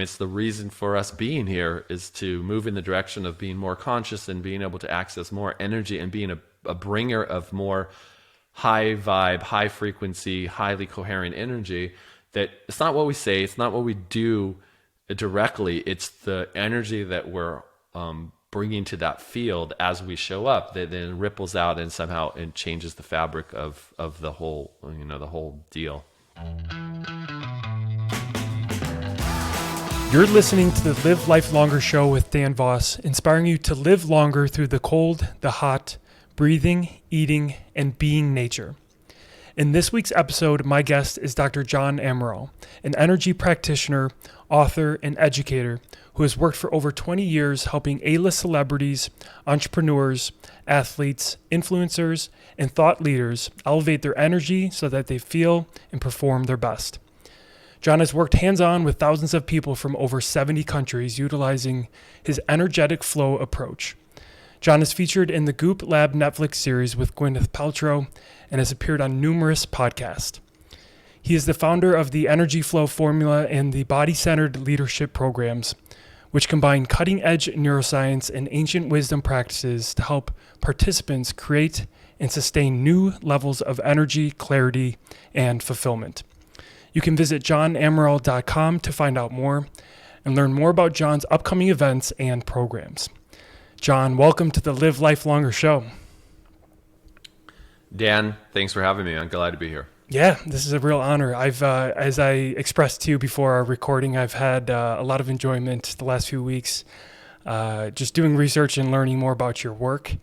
It's the reason for us being here is to move in the direction of being more conscious and being able to access more energy and being a bringer of more high vibe, high frequency, highly coherent energy. That it's not what we say, it's not what we do directly, it's the energy that we're bringing to that field as we show up that then ripples out and somehow it changes the fabric of the whole, the whole deal. You're listening to the Live Life Longer show with Dan Voss, inspiring you to live longer through the cold, the hot, breathing, eating, and being nature. In this week's episode, my guest is Dr. John Amaral, an energy practitioner, author, and educator who has worked for over 20 years helping A-list celebrities, entrepreneurs, athletes, influencers, and thought leaders elevate their energy so that they feel and perform their best. John has worked hands-on with thousands of people from over 70 countries utilizing his energetic flow approach. John is featured in the GOOP Lab Netflix series with Gwyneth Paltrow and has appeared on numerous podcasts. He is the founder of the Energy Flow Formula and the Body-Centered Leadership Programs, which combine cutting-edge neuroscience and ancient wisdom practices to help participants create and sustain new levels of energy, clarity, and fulfillment. You can visit johnamaral.com to find out more and learn more about John's upcoming events and programs. John, welcome to the Live Life Longer show. Dan, thanks for having me. I'm glad to be here. Yeah, this is a real honor. I've, as I expressed to you before our recording, I've had a lot of enjoyment the last few weeks, just doing research and learning more about your work.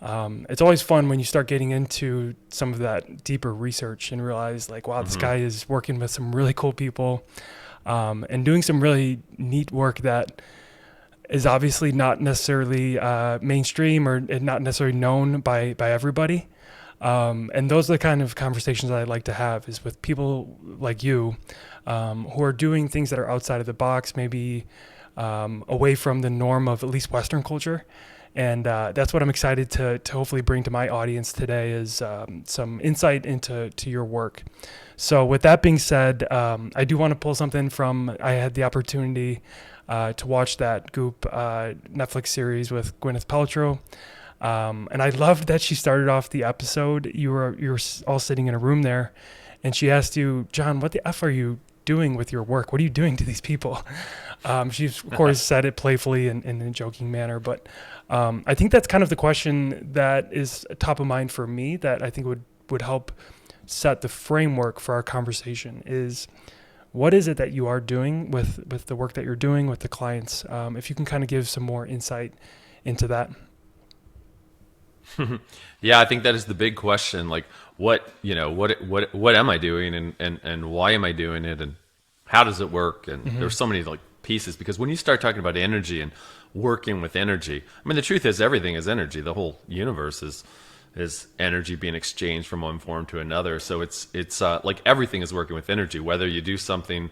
It's always fun when you start getting into some of that deeper research and realize like, wow, this guy is working with some really cool people, and doing some really neat work that is obviously not necessarily mainstream or not necessarily known by everybody. And those are the kind of conversations that I'd like to have is with people like you, who are doing things that are outside of the box, maybe away from the norm of at least Western culture. And that's what I'm excited to hopefully bring to my audience today is some insight into your work. So with that being said, I do want to pull something from, I had the opportunity to watch that Goop Netflix series with Gwyneth Paltrow. And I loved that she started off the episode. You were all sitting in a room there, and she asked you, John, what the F are you doing with your work? What are you doing to these people? She, of course, said it playfully and in a joking manner, but I think that's kind of the question that is top of mind for me that I think would help set the framework for our conversation is what is it that you are doing with the work that you're doing with the clients? If you can kind of give some more insight into that. Yeah, I think that is the big question. Like, what am I doing, and why am I doing it, and how does it work? And there's so many like pieces because when you start talking about energy and working with energy, I mean, the truth is everything is energy. The whole universe is energy being exchanged from one form to another. So it's like everything is working with energy. Whether you do something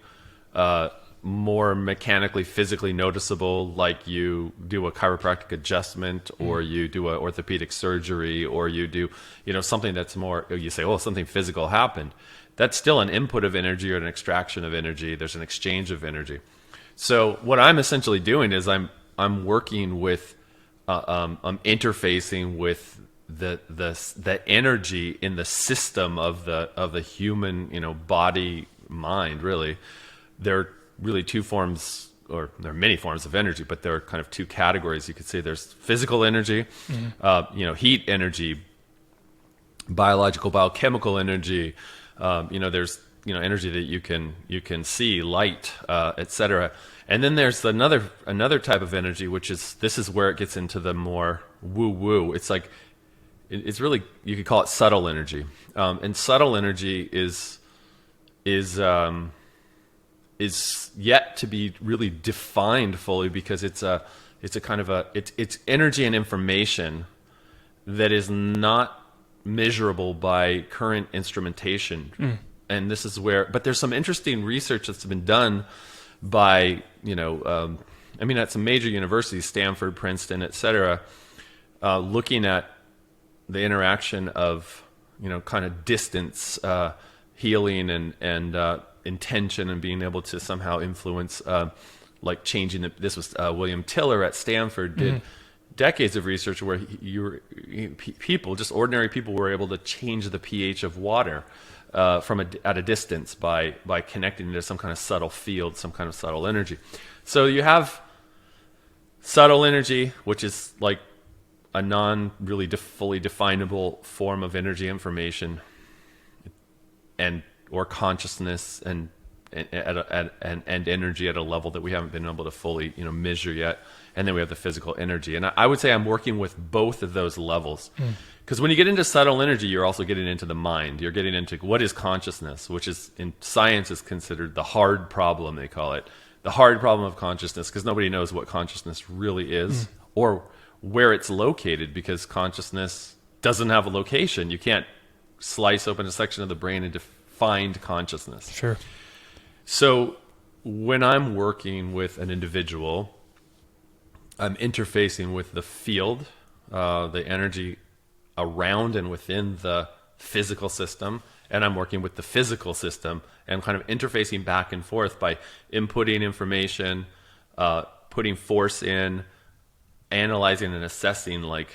more mechanically, physically noticeable, like you do a chiropractic adjustment, or you do an orthopedic surgery, or you do, something that's more, you say, oh, something physical happened. That's still an input of energy or an extraction of energy. There's an exchange of energy. So what I'm essentially doing is I'm working with, I'm interfacing with the energy in the system of the human, body, mind. Really, there are really two forms, or there are many forms of energy, but there are kind of two categories. You could say there's physical energy, heat energy, biological, biochemical energy. There's energy that you can see, light, etc. And then there's another type of energy, which is where it gets into the more woo-woo. It's like it's really, you could call it subtle energy, and subtle energy is yet to be really defined fully because it's a kind of it's energy and information that is not measurable by current instrumentation. And this is but there's some interesting research that's been done by, at some major universities, Stanford, Princeton, et cetera, looking at the interaction of, kind of distance, healing and intention, and being able to somehow influence like changing this was William Tiller at Stanford did decades of research where people, just ordinary people, were able to change the pH of water at a distance by connecting to some kind of subtle field, some kind of subtle energy. So you have subtle energy, which is like a non-really fully definable form of energy information, or consciousness and energy at a level that we haven't been able to fully measure yet. And then we have the physical energy. And I would say I'm working with both of those levels. Because when you get into subtle energy, you're also getting into the mind. You're getting into what is consciousness, which is in science is considered the hard problem, they call it. The hard problem of consciousness, because nobody knows what consciousness really is or where it's located, because consciousness doesn't have a location. You can't slice open a section of the brain and find consciousness. Sure. So when I'm working with an individual, I'm interfacing with the field, the energy around and within the physical system, and I'm working with the physical system and kind of interfacing back and forth by inputting information, putting force in, analyzing and assessing like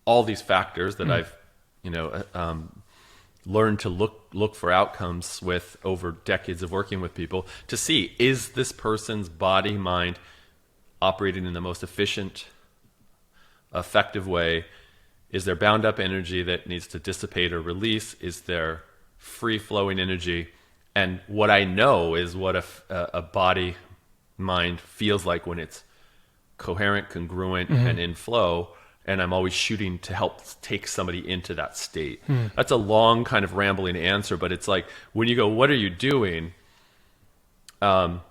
all these factors that I've learned to look for outcomes with over decades of working with people to see, is this person's body, mind operating in the most efficient, effective way? Is there bound up energy that needs to dissipate or release? Is there free flowing energy? And what I know is what a body mind feels like when it's coherent, congruent, and in flow. And I'm always shooting to help take somebody into that state. That's a long kind of rambling answer, but it's like when you go, what are you doing? I'm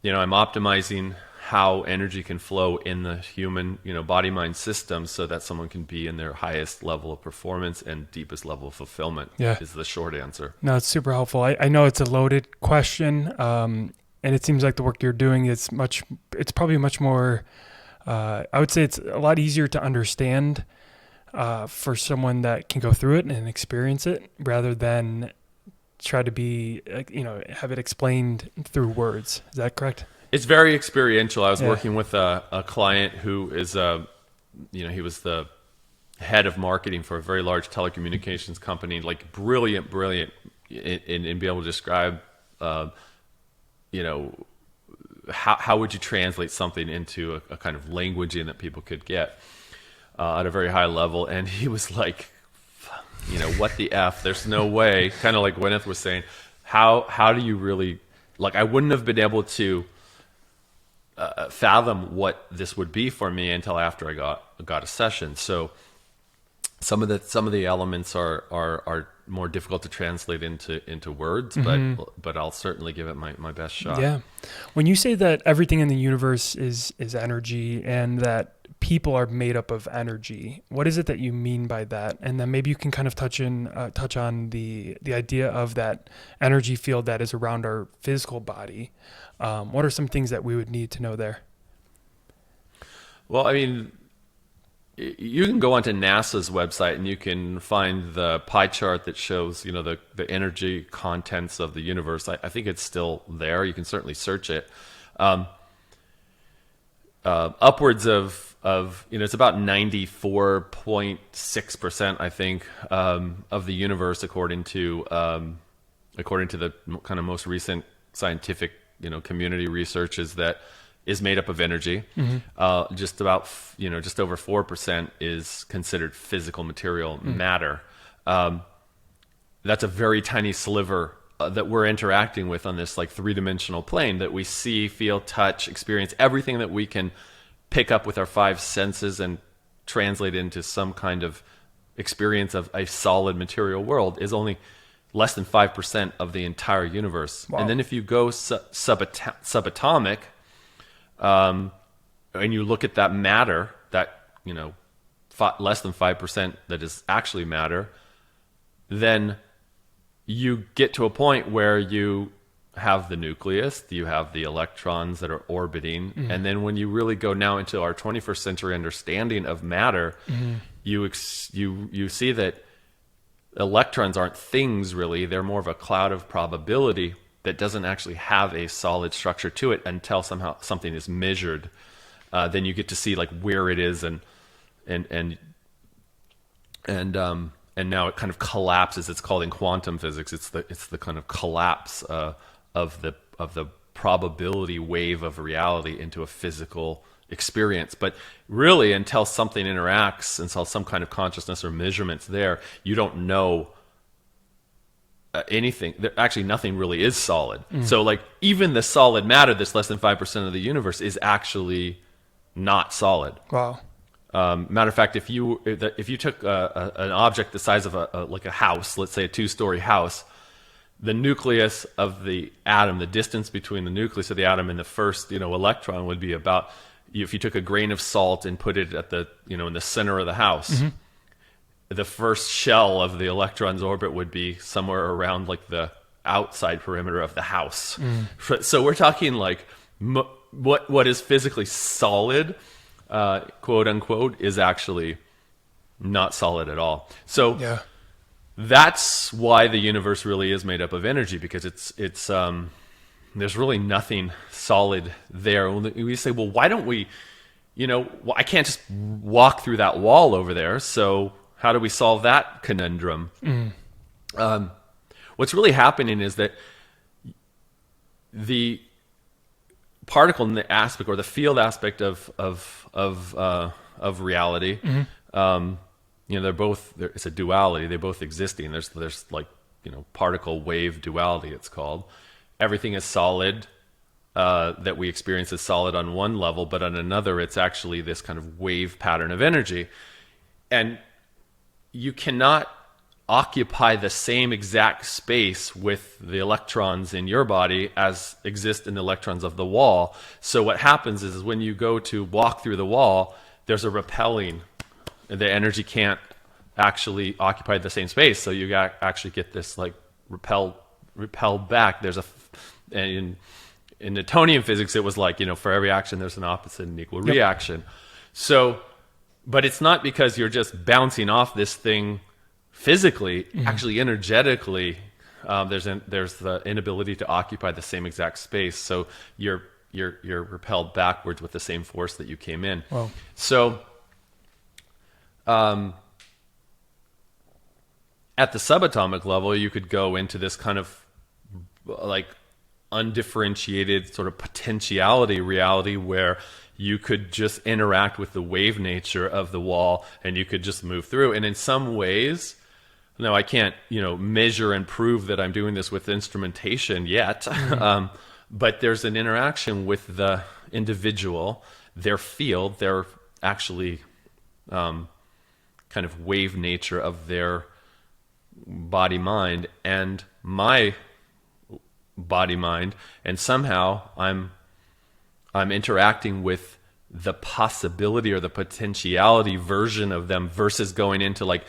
optimizing how energy can flow in the human, body-mind system so that someone can be in their highest level of performance and deepest level of fulfillment, is the short answer. No, it's super helpful. I know it's a loaded question, and it seems like the work you're doing it's probably much more, I would say it's a lot easier to understand for someone that can go through it and experience it rather than try to be, have it explained through words. Is that correct? It's very experiential. I was working with a client who is, he was the head of marketing for a very large telecommunications company, like brilliant in being able to describe, how would you translate something into a kind of languaging that people could get at a very high level. And he was like, what the F? There's no way. Kind of like Gwyneth was saying, how do you really, like, I wouldn't have been able to fathom what this would be for me until after I got a session. So some of the elements are more difficult to translate into words, but I'll certainly give it my best shot. Yeah. When you say that everything in the universe is energy and that people are made up of energy, what is it that you mean by that? And then maybe you can kind of touch on the idea of that energy field that is around our physical body. What are some things that we would need to know there? Well, I mean, you can go onto NASA's website and you can find the pie chart that shows, the energy contents of the universe. I think it's still there. You can certainly search it. Upwards of it's about 94.6%, I think, of the universe, according to the kind of most recent scientific community research, is made up of energy. Just over 4% is considered physical material matter. That's a very tiny sliver that we're interacting with on this like three-dimensional plane that we see, feel, touch, experience. Everything that we can pick up with our five senses and translate into some kind of experience of a solid material world is only less than 5% of the entire universe. Wow. And then if you go subatomic, and you look at that matter, that less than 5% that is actually matter, then you get to a point where you have the nucleus, you have the electrons that are orbiting, and then when you really go now into our 21st century understanding of matter, you see that electrons aren't things really; they're more of a cloud of probability that doesn't actually have a solid structure to it until somehow something is measured. Then you get to see like where it is, and now it kind of collapses. It's called in quantum physics. It's the kind of collapse of the probability wave of reality into a physical experience. But really, until something interacts, until some kind of consciousness or measurements there, you don't know anything. Actually, nothing really is solid. So like even the solid matter that's less than 5% of the universe is actually not solid. Wow. Matter of fact, if you took an object the size of like a house, let's say a 2-story house, the nucleus of the atom, the distance between the nucleus of the atom and the first electron would be about, if you took a grain of salt and put it at the in the center of the house, the first shell of the electron's orbit would be somewhere around like the outside perimeter of the house. So we're talking like what is physically solid, quote unquote, is actually not solid at all. So Yeah. that's why the universe really is made up of energy, because it's there's really nothing solid there. We say, well, why don't we, I can't just walk through that wall over there. So how do we solve that conundrum? What's really happening is that the particle in the aspect, or the field aspect of reality, it's a duality. They're both existing. There's like particle wave duality, it's called. Everything is solid, that we experience as solid on one level, but on another it's actually this kind of wave pattern of energy. And you cannot occupy the same exact space with the electrons in your body as exist in the electrons of the wall. So what happens is when you go to walk through the wall, there's a repelling. The energy can't actually occupy the same space, so you actually get this like repelled back. In Newtonian physics, it was like, for every action there's an opposite and equal reaction. So, but it's not because you're just bouncing off this thing physically. Actually, energetically, there's the inability to occupy the same exact space. So you're repelled backwards with the same force that you came in. Wow. So, at the subatomic level, you could go into this kind of like undifferentiated sort of potentiality reality where you could just interact with the wave nature of the wall and you could just move through. And in some ways, now I can't, measure and prove that I'm doing this with instrumentation yet, but there's an interaction with the individual, their field, their actually kind of wave nature of their body-mind and my body-mind, and somehow I'm interacting with the possibility or the potentiality version of them versus going into like,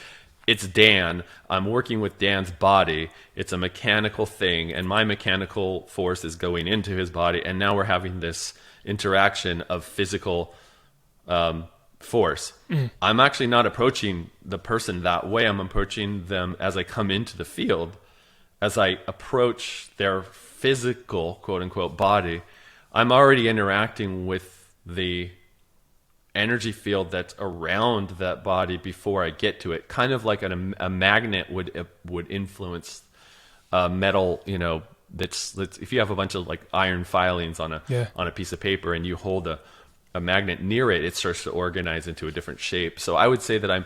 it's Dan, I'm working with Dan's body, it's a mechanical thing, and my mechanical force is going into his body, and now we're having this interaction of physical force. I'm actually not approaching the person that way. I'm approaching them as I come into the field, as I approach their physical, quote-unquote, body. I'm already interacting with the energy field that's around that body before I get to it, kind of like a magnet would influence metal. That's if you have a bunch of like iron filings on a piece of paper and you hold a magnet near it, it starts to organize into a different shape. So I would say that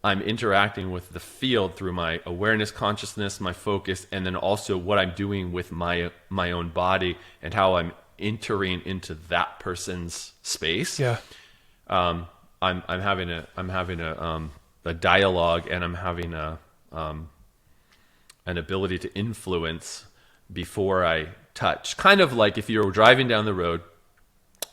I'm interacting with the field through my awareness, consciousness, my focus, and then also what I'm doing with my own body and how I'm entering into that person's space. Yeah. I'm having a dialogue, and I'm having an ability to influence before I touch. Kind of like if you were driving down the road,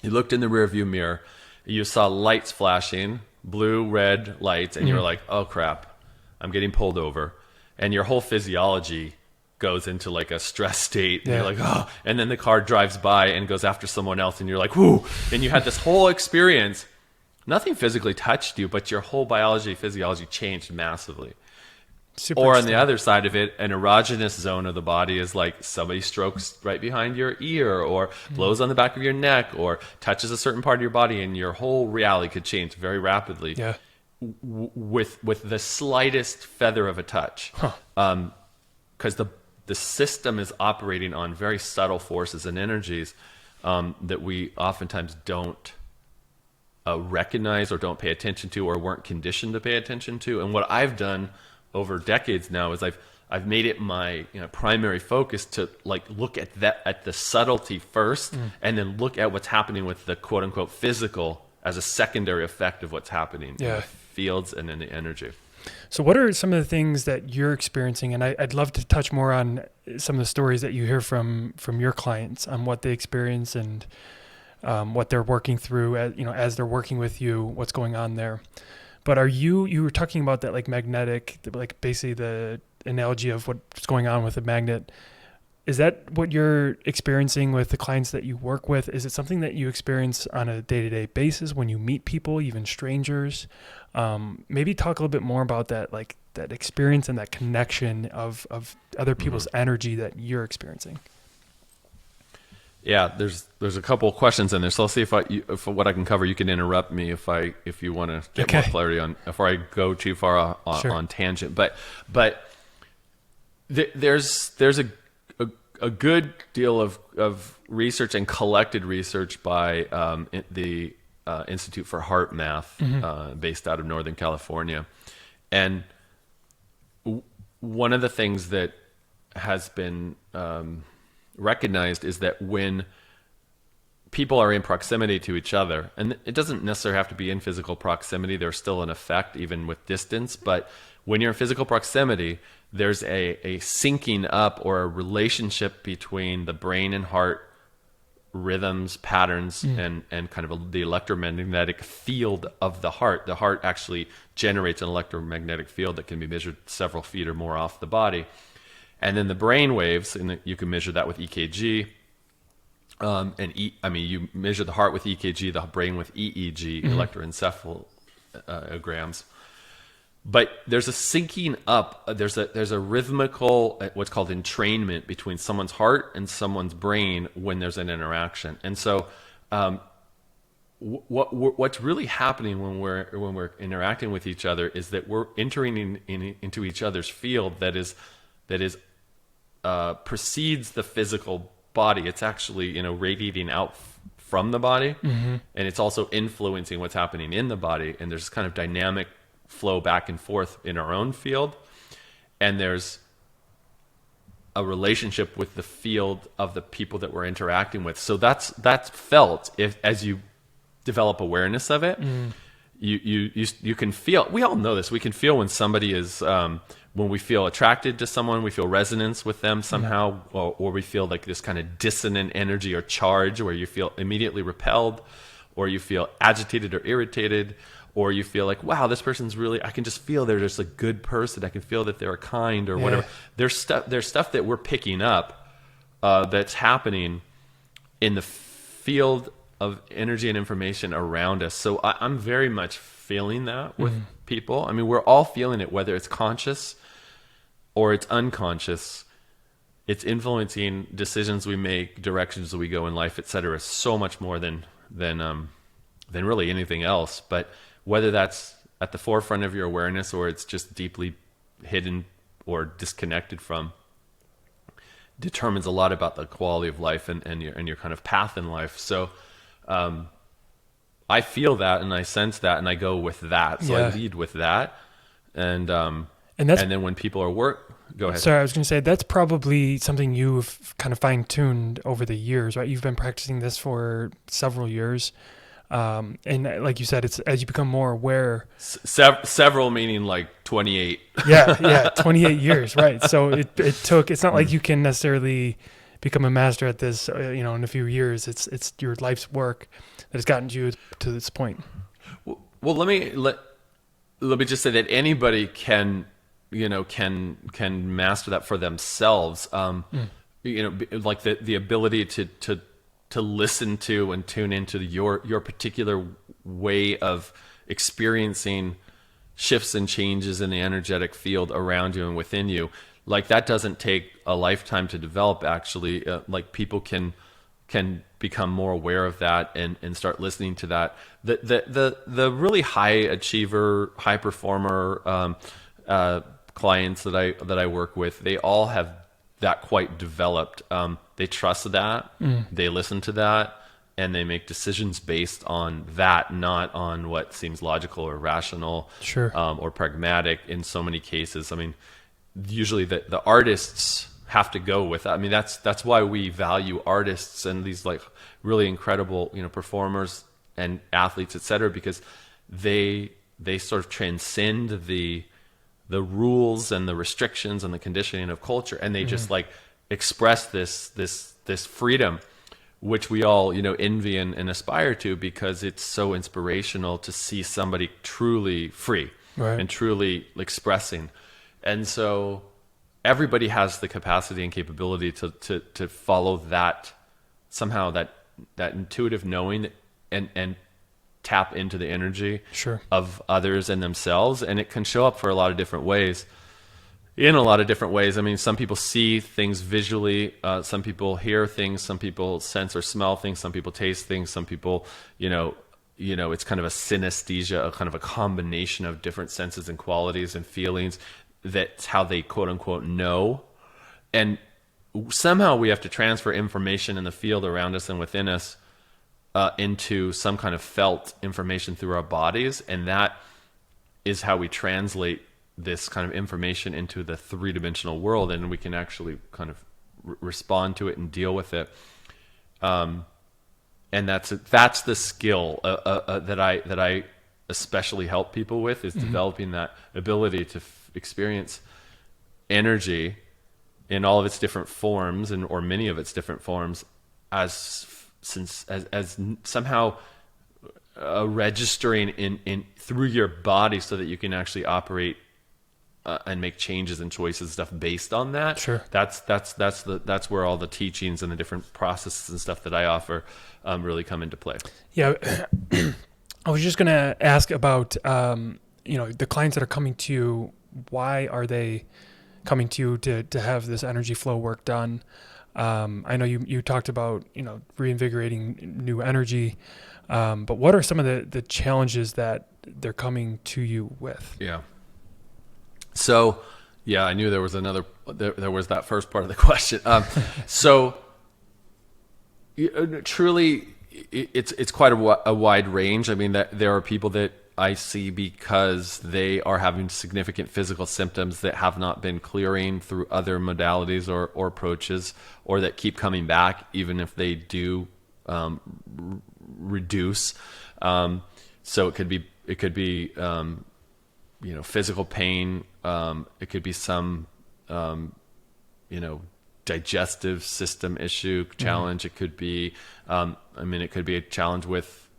you looked in the rearview mirror, you saw lights flashing, blue, red lights, and you're like, oh crap, I'm getting pulled over. And your whole physiology goes into like a stress state. And you're like, oh, and then the car drives by and goes after someone else, and you're like, whoo, and you had this whole experience. Nothing physically touched you, but your whole biology, physiology changed massively. Super Or on interesting. the other side of it, an erogenous zone of the body is like somebody strokes right behind your ear, or blows on the back of your neck, or touches a certain part of your body, and your whole reality could change very rapidly Yeah. with the slightest feather of a touch. Huh. Because the system is operating on very subtle forces and energies that we oftentimes don't recognize or don't pay attention to, or weren't conditioned to pay attention to. And what I've done over decades now is I've made it my primary focus to like look at the subtlety first, and then look at what's happening with the quote unquote physical as a secondary effect of what's happening in the fields and in the energy. So what are some of the things that you're experiencing? And I'd love to touch more on some of the stories that you hear from your clients on what they experience and what they're working through as they're working with you, what's going on there. But you were talking about that like magnetic, like basically the analogy of what's going on with a magnet. Is that what you're experiencing with the clients that you work with? Is it something that you experience on a day-to-day basis when you meet people, even strangers? Maybe talk a little bit more about that, like that experience and that connection of other people's energy that you're experiencing. Yeah, there's a couple of questions in there, so I'll see if what I can cover. You can interrupt me if you want to get more clarity on before I go too far on tangent. But there's a good deal of research and collected research by the Institute for Heart Math, based out of Northern California, and one of the things that has been recognized is that when people are in proximity to each other, and it doesn't necessarily have to be in physical proximity, there's still an effect even with distance, but when you're in physical proximity, there's a syncing up or a relationship between the brain and heart rhythms, patterns, and kind of the electromagnetic field of the heart. The heart actually generates an electromagnetic field that can be measured several feet or more off the body. And then the brain waves, and you can measure that with EKG. You measure the heart with EKG, the brain with EEG, electroencephalograms. But there's a syncing up. There's a rhythmical, what's called entrainment between someone's heart and someone's brain when there's an interaction. And so, what's really happening when we're interacting with each other is that we're entering into each other's field that is precedes the physical body. It's actually radiating out from the body, and it's also influencing what's happening in the body. And there's kind of dynamic flow back and forth in our own field, and there's a relationship with the field of the people that we're interacting with. So that's felt as you develop awareness of it. You can feel. We all know this. We can feel when somebody is when we feel attracted to someone, we feel resonance with them somehow, or we feel like this kind of dissonant energy or charge where you feel immediately repelled, or you feel agitated or irritated, or you feel like, wow, this person's really, I can just feel they're just a good person. I can feel that they're kind or whatever. There's stuff that we're picking up that's happening in the field of energy and information around us. So I'm very much feeling that with people. I mean, we're all feeling it, whether it's conscious or it's unconscious. It's influencing decisions we make, directions that we go in life, etc. So much more than really anything else. But whether that's at the forefront of your awareness or it's just deeply hidden or disconnected from, determines a lot about the quality of life and your kind of path in life. So I feel that and I sense that and I go with that. So I lead with that. And then when people are go ahead. Sorry, I was going to say that's probably something you've kind of fine-tuned over the years, right? You've been practicing this for several years. And like you said, it's as you become more aware. Several meaning like 28. Yeah, 28 years, right? So it's not like you can necessarily become a master at this, in a few years. It's your life's work that has gotten you to this point. Well, let me just say that anybody can master that for themselves. Like the ability to listen to and tune into your particular way of experiencing shifts and changes in the energetic field around you and within you. Like that doesn't take a lifetime to develop. Actually, like people can become more aware of that and start listening to that. The really high achiever, high performer clients that I work with, they all have that quite developed. They trust that, they listen to that, and they make decisions based on that, not on what seems logical or rational, Sure. Or pragmatic in so many cases. I mean, usually the artists have to go with that. I mean, that's why we value artists and these like really incredible, performers and athletes, et cetera, because they sort of transcend the rules and the restrictions and the conditioning of culture, and they just like express this freedom, which we all envy and aspire to, because it's so inspirational to see somebody truly free, Right. and truly expressing. And so everybody has the capacity and capability to follow that, somehow that intuitive knowing, and tap into the energy Sure. of others and themselves. And it can show up for a lot of different ways. In a lot of different ways. I mean, some people see things visually, some people hear things, some people sense or smell things, some people taste things, some people, it's kind of a synesthesia, a kind of a combination of different senses and qualities and feelings. That's how they quote unquote know. And somehow we have to transfer information in the field around us and within us into some kind of felt information through our bodies. And that is how we translate this kind of information into the three-dimensional world, and we can actually kind of respond to it and deal with it. And that's the skill that I especially help people with, is developing that ability to experience energy in all of its different forms, or many of its different forms, as somehow registering in through your body, so that you can actually operate and make changes and choices and stuff based on that. Sure. That's where all the teachings and the different processes and stuff that I offer really come into play. Yeah. I was just going to ask about, the clients that are coming to you. Why are they coming to you to have this energy flow work done? I know you talked about, reinvigorating new energy, but what are some of the challenges that they're coming to you with? Yeah. So, yeah, I knew there was there was that first part of the question. Truly, it's quite a wide range. I mean, that there are people that I see because they are having significant physical symptoms that have not been clearing through other modalities or approaches, or that keep coming back even if they do reduce. So it could be physical pain. It could be some digestive system issue challenge. It could be it could be a challenge with,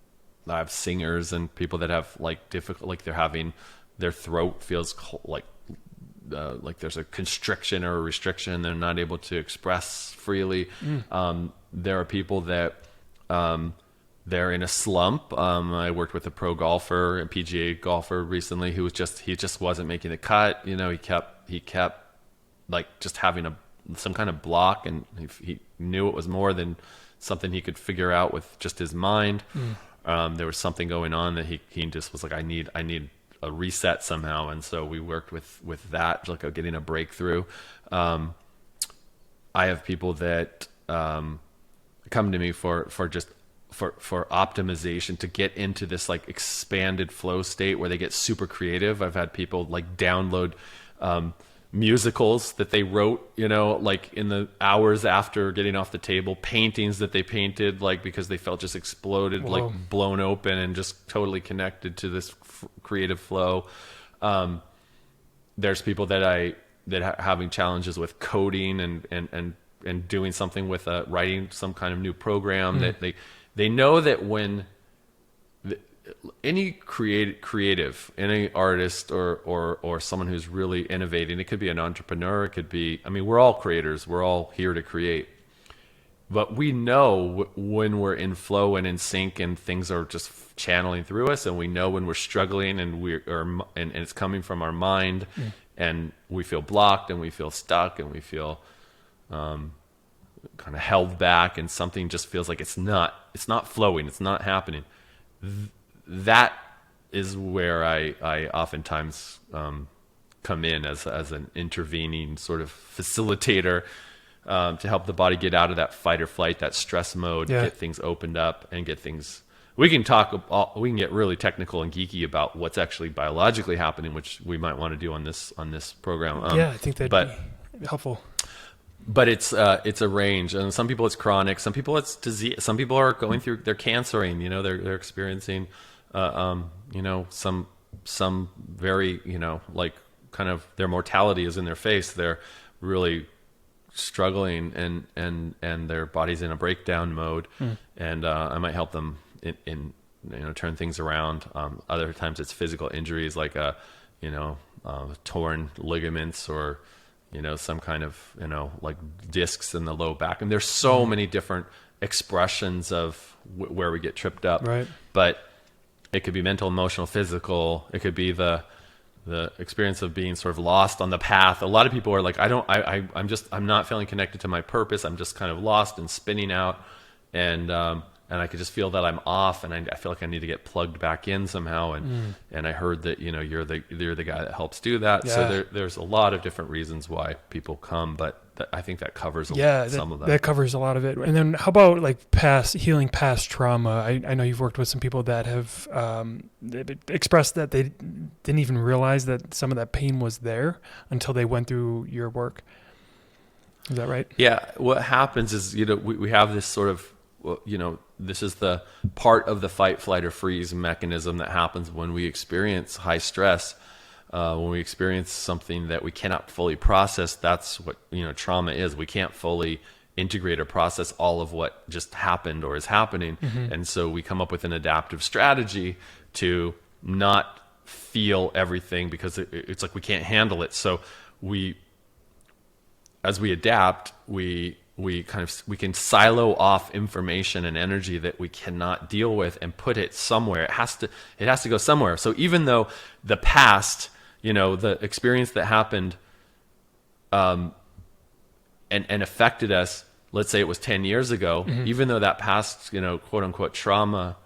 I have singers and people that have they're having, their throat feels like there's a constriction or a restriction. They're not able to express freely. There are people that they're in a slump. I worked with a pro golfer, a PGA golfer recently, who he just wasn't making the cut. He kept just having some kind of block, and he knew it was more than something he could figure out with just his mind. There was something going on that he just was like, I need a reset somehow. And so we worked with that, getting a breakthrough. I have people that come to me for optimization, to get into this expanded flow state where they get super creative. I've had people download musicals that they wrote, in the hours after getting off the table, paintings that they painted, because they felt just exploded, Whoa. Blown open, and just totally connected to this creative flow. There's people that are having challenges with coding and doing something with writing some kind of new program, that they know that when any creative, any artist or someone who's really innovating, it could be an entrepreneur, it could be, we're all creators, we're all here to create. but we know when we're in flow and in sync and things are just channeling through us, and we know when we're struggling and and it's coming from our mind, and we feel blocked and we feel stuck and we feel kind of held back, and something just feels like it's not flowing, it's not happening. That is where I oftentimes come in as an intervening sort of facilitator, to help the body get out of that fight or flight, that stress mode, get things opened up, and get things. We can get really technical and geeky about what's actually biologically happening, which we might want to do on this program. I think that'd be helpful. But it's a range, and some people it's chronic, some people it's disease, some people are going through, they're cancering, they're experiencing, some very, like kind of their mortality is in their face. They're really struggling, and their body's in a breakdown mode, and I might help them in turn things around. Other times it's physical injuries like torn ligaments, or some kind of like discs in the low back, and there's so many different expressions of where we get tripped up. Right. But it could be mental, emotional, physical. It could be the experience of being sort of lost on the path. A lot of people are like, I'm not feeling connected to my purpose. I'm just kind of lost and spinning out, and I could just feel that I'm off, and I feel like I need to get plugged back in somehow. And I heard that you're the guy that helps do that. Yeah. So there's a lot of different reasons why people come, but I think that covers some of that. That covers a lot of it. And then how about like healing past trauma? I know you've worked with some people that have expressed that they didn't even realize that some of that pain was there until they went through your work. Is that right? Yeah. What happens is, we have this sort of, this is the part of the fight, flight, or freeze mechanism that happens when we experience high stress. When we experience something that we cannot fully process. That's what trauma is. We can't fully integrate or process all of what just happened or is happening, and so we come up with an adaptive strategy to not feel everything because it's like we can't handle it. So as we adapt, we can silo off information and energy that we cannot deal with and put it somewhere. It has to go somewhere. So even though the past, the experience that happened and affected us, let's say it was 10 years ago, even though that past, quote unquote trauma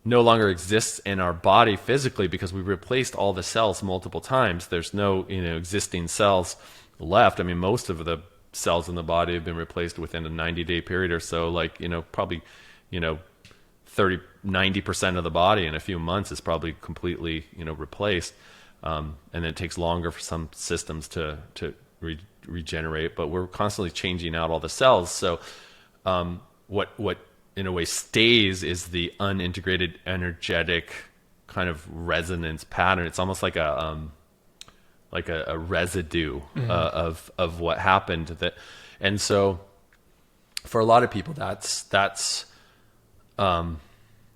no longer exists in our body physically because we replaced all the cells multiple times. There's no, existing cells left. I mean, most of the cells in the body have been replaced within a 90-day period or so, like, probably, 90% of the body in a few months is probably completely, replaced. And then it takes longer for some systems to regenerate, but we're constantly changing out all the cells. So, what in a way stays is the unintegrated energetic kind of resonance pattern. It's almost like a residue of what happened. And so for a lot of people, that's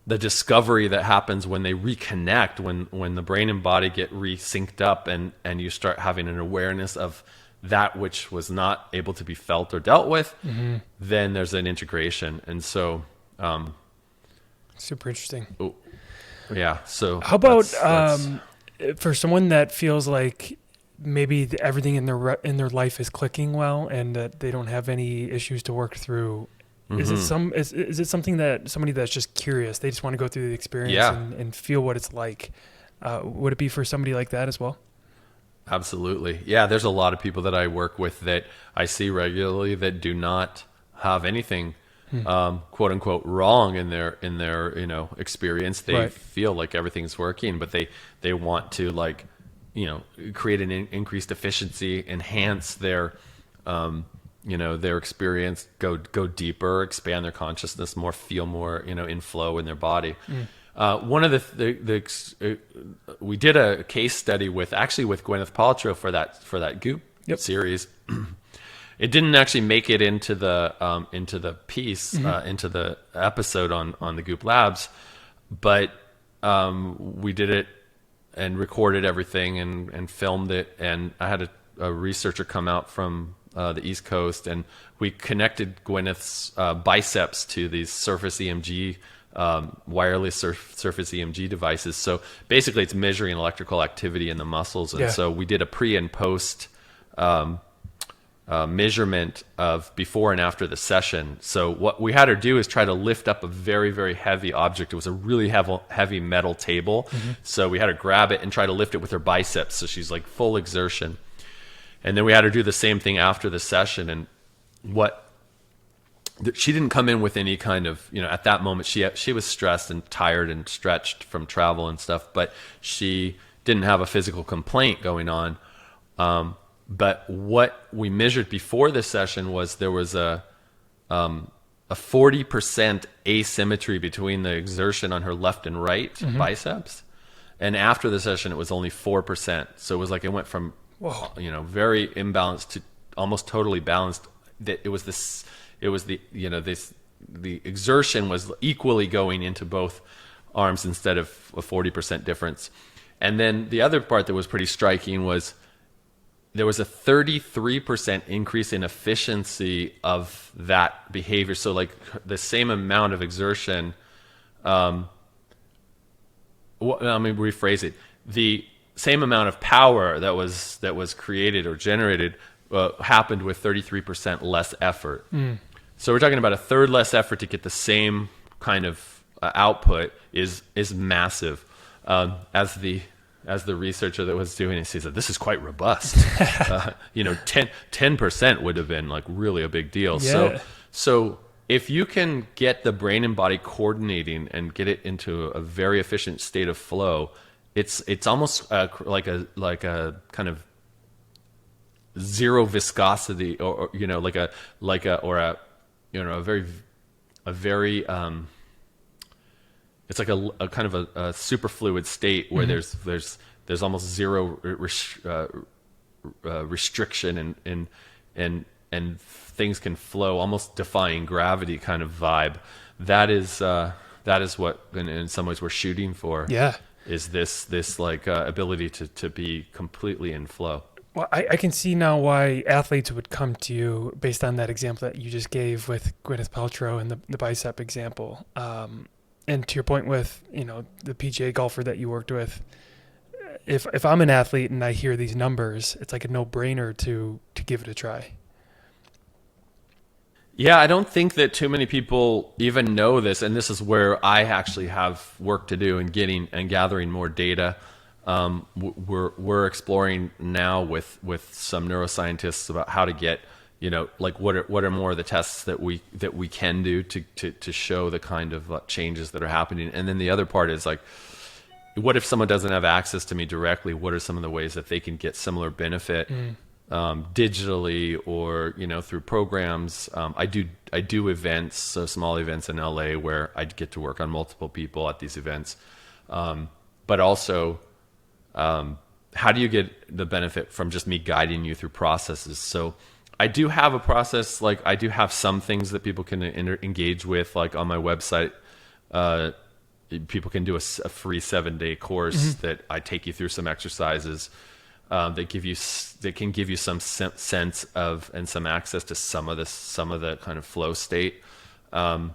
the discovery that happens when they reconnect, when the brain and body get resynced up, and you start having an awareness of that which was not able to be felt or dealt with, then there's an integration. And so super interesting. Yeah. So how about for someone that feels like maybe everything in their life is clicking well and that they don't have any issues to work through? Is it something that somebody that's just curious, they just want to go through the experience and feel what it's like? Would it be for somebody like that as well? Absolutely. Yeah. There's a lot of people that I work with that I see regularly that do not have anything, quote unquote, wrong in their experience. They feel like everything's working, but they want to create an increased efficiency, enhance their, their experience, go deeper, expand their consciousness more, feel more, in flow in their body. One of we did a case study with Gwyneth Paltrow for that GOOP series. It didn't actually make it into the piece, into the episode on the GOOP Labs, but we did it and recorded everything and filmed it. And I had a researcher come out from the East Coast, and we connected Gwyneth's biceps to these Surface EMG, wireless Surface EMG devices. So basically, it's measuring electrical activity in the muscles, and so we did a pre and post measurement of before and after the session. So what we had her do is try to lift up a very, very heavy object. It was a really heavy metal table. So we had her grab it and try to lift it with her biceps. So she's like full exertion. And then we had her do the same thing after the session. And she didn't come in with any kind of, at that moment, she was stressed and tired and stretched from travel and stuff, but she didn't have a physical complaint going on. But what we measured before the session was there was a 40% asymmetry between the exertion on her left and right biceps, and after the session it was only 4%. So it was like it went from very imbalanced to almost totally balanced. That the exertion was equally going into both arms instead of a 40% difference. And then the other part that was pretty striking was there was a 33% increase in efficiency of that behavior. So like the same amount of exertion, let me rephrase it. The same amount of power that was created or generated happened with 33% less effort. So we're talking about a third less effort to get the same kind of output is massive. As the researcher that was doing it, he said, this is quite robust. 10% would have been like really a big deal. Yeah. So if you can get the brain and body coordinating and get it into a very efficient state of flow, it's almost like a kind of zero viscosity, or a very it's like a kind of a superfluid state where there's almost zero restriction, and things can flow, almost defying gravity kind of vibe. That is what in some ways we're shooting for. Yeah. Is this like ability to be completely in flow. Well, I can see now why athletes would come to you based on that example that you just gave with Gwyneth Paltrow and the bicep example. And to your point with, the PGA golfer that you worked with, if I'm an athlete and I hear these numbers, it's like a no-brainer to give it a try. Yeah, I don't think that too many people even know this, and this is where I actually have work to do in getting and gathering more data. We're exploring now with some neuroscientists about how to get, like what are more of the tests that we can do to show the kind of changes that are happening. And then the other part is like, what if someone doesn't have access to me directly? What are some of the ways that they can get similar benefit digitally or through programs? I do events, so small events in LA where I get to work on multiple people at these events, but also how do you get the benefit from just me guiding you through processes? So I do have a process, like I do have some things that people can engage with, like on my website. People can do a free 7-day course that I take you through some exercises. They can give you some sense of and some access to some of the kind of flow state. And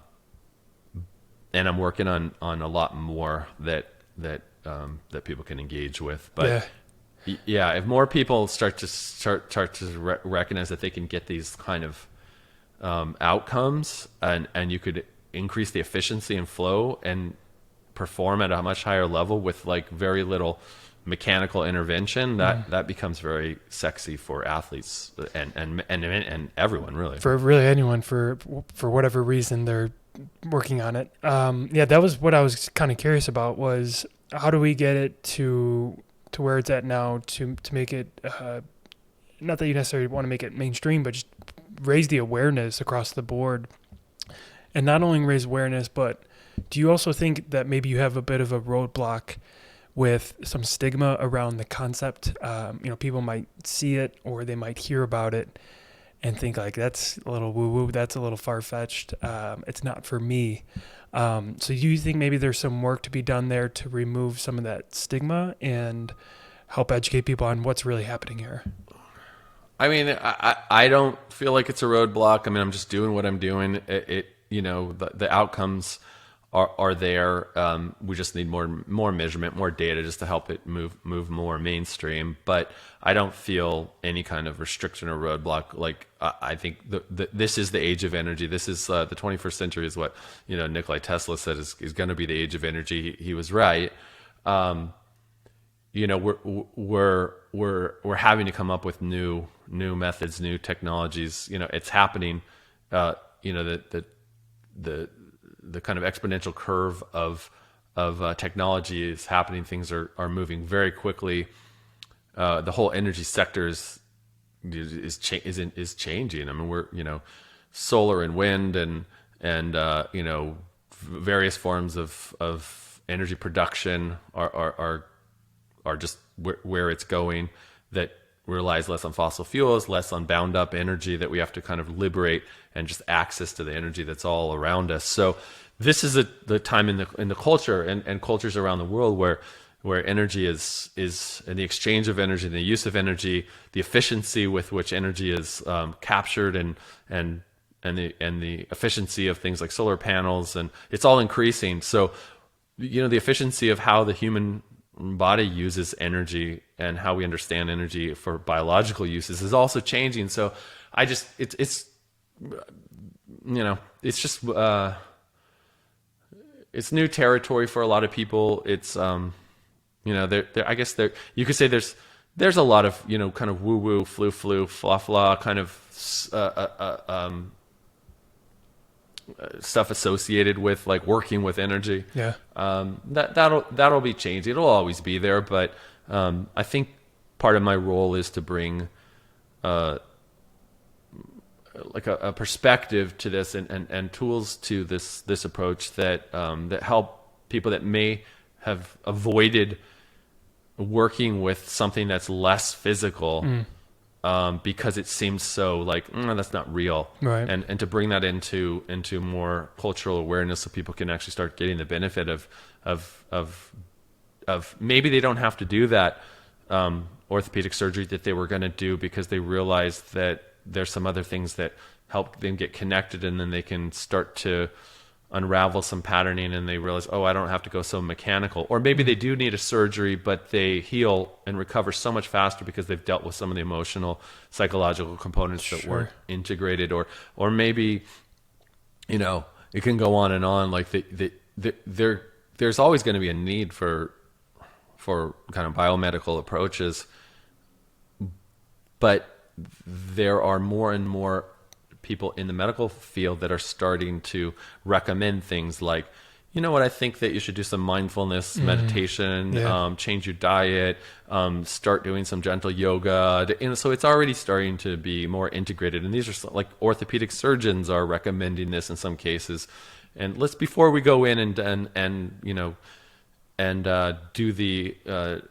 I'm working on a lot more that people can engage with. But yeah, if more people start to recognize that they can get these kind of outcomes, and you could increase the efficiency and flow and perform at a much higher level with like very little mechanical intervention, that becomes very sexy for athletes and everyone, really. For really anyone, for whatever reason they're working on it. That was what I was kind of curious about, was how do we get it to where it's at now to make it, not that you necessarily want to make it mainstream, but just raise the awareness across the board. And not only raise awareness, but do you also think that maybe you have a bit of a roadblock with some stigma around the concept? People might see it or they might hear about it and think like, that's a little woo-woo, that's a little far-fetched, it's not for me. So do you think maybe there's some work to be done there to remove some of that stigma and help educate people on what's really happening here? I mean, I don't feel like it's a roadblock. I mean, I'm just doing what I'm doing. The outcomes are there. We just need more measurement, more data, just to help it move more mainstream. But I don't feel any kind of restriction or roadblock. Like I think this is the age of energy. This is the 21st century is what Nikolai Tesla said is going to be the age of energy. He was right. We're having to come up with new methods, new technologies. It's happening. The kind of exponential curve of technology is happening. Things are moving very quickly. The whole energy sector is changing. I mean, we're solar and wind and various forms of energy production are just where it's going, that relies less on fossil fuels, less on bound up energy that we have to kind of liberate, and just access to the energy that's all around us. So this is the time in the culture and cultures around the world where energy is and the exchange of energy, and the use of energy, the efficiency with which energy is captured, and the efficiency of things like solar panels, and it's all increasing. So the efficiency of how the human body uses energy and how we understand energy for biological uses is also changing. So it's just it's new territory for a lot of people. It's I guess you could say there's a lot of kind of woo woo flu fla kind of stuff associated with like working with energy. Yeah. That'll be changed. It'll always be there, but I think part of my role is to bring like a perspective to this and tools to this approach that help people that may have avoided working with something that's less physical. Because it seems so like that's not real, right? And to bring that into more cultural awareness, so people can actually start getting the benefit of maybe they don't have to do that orthopedic surgery that they were going to do, because they realize that there's some other things that help them get connected, and then they can start to unravel some patterning, and they realize, oh, I don't have to go so mechanical. Or maybe they do need a surgery, but they heal and recover so much faster because they've dealt with some of the emotional, psychological components that weren't integrated. Or maybe, it can go on and on. Like there's always going to be a need for kind of biomedical approaches, but there are more and more people in the medical field that are starting to recommend things like, I think that you should do some mindfulness meditation, change your diet, start doing some gentle yoga. So it's already starting to be more integrated. And these are like orthopedic surgeons are recommending this in some cases. And before we go in and do the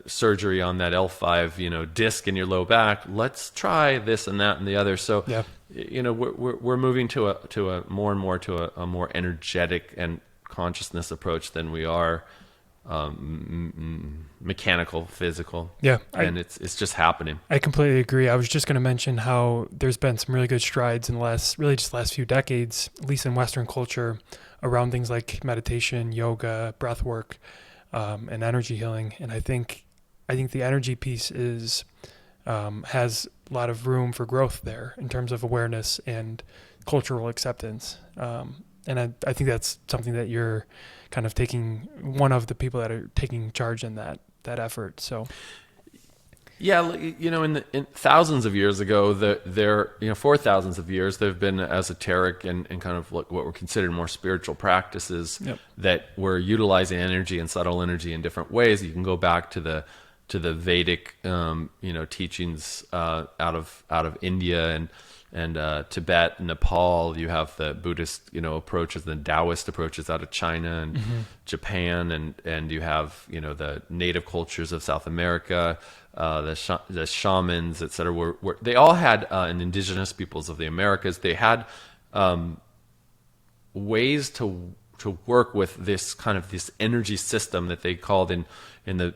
surgery on that L5, disc in your low back, let's try this and that and the other. So, we're moving to a more and more to a more energetic and consciousness approach than we are mechanical, physical. Yeah, and it's just happening. I completely agree. I was just going to mention how there's been some really good strides in the last few decades, at least in Western culture, around things like meditation, yoga, breath work, and energy healing. And I think the energy piece has a lot of room for growth there in terms of awareness and cultural acceptance. And I think that's something that you're kind of one of the people that are taking charge in that effort. So. Yeah, in thousands of years ago, for thousands of years, there have been esoteric and kind of what were considered more spiritual practices that were utilizing energy and subtle energy in different ways. You can go back to the Vedic, teachings out of India and Tibet, Nepal. You have the Buddhist, approaches, the Taoist approaches out of China and Japan, and you have the native cultures of South America. The shamans, et cetera, were they all had and indigenous peoples of the Americas. They had ways to work with this energy system that they called in the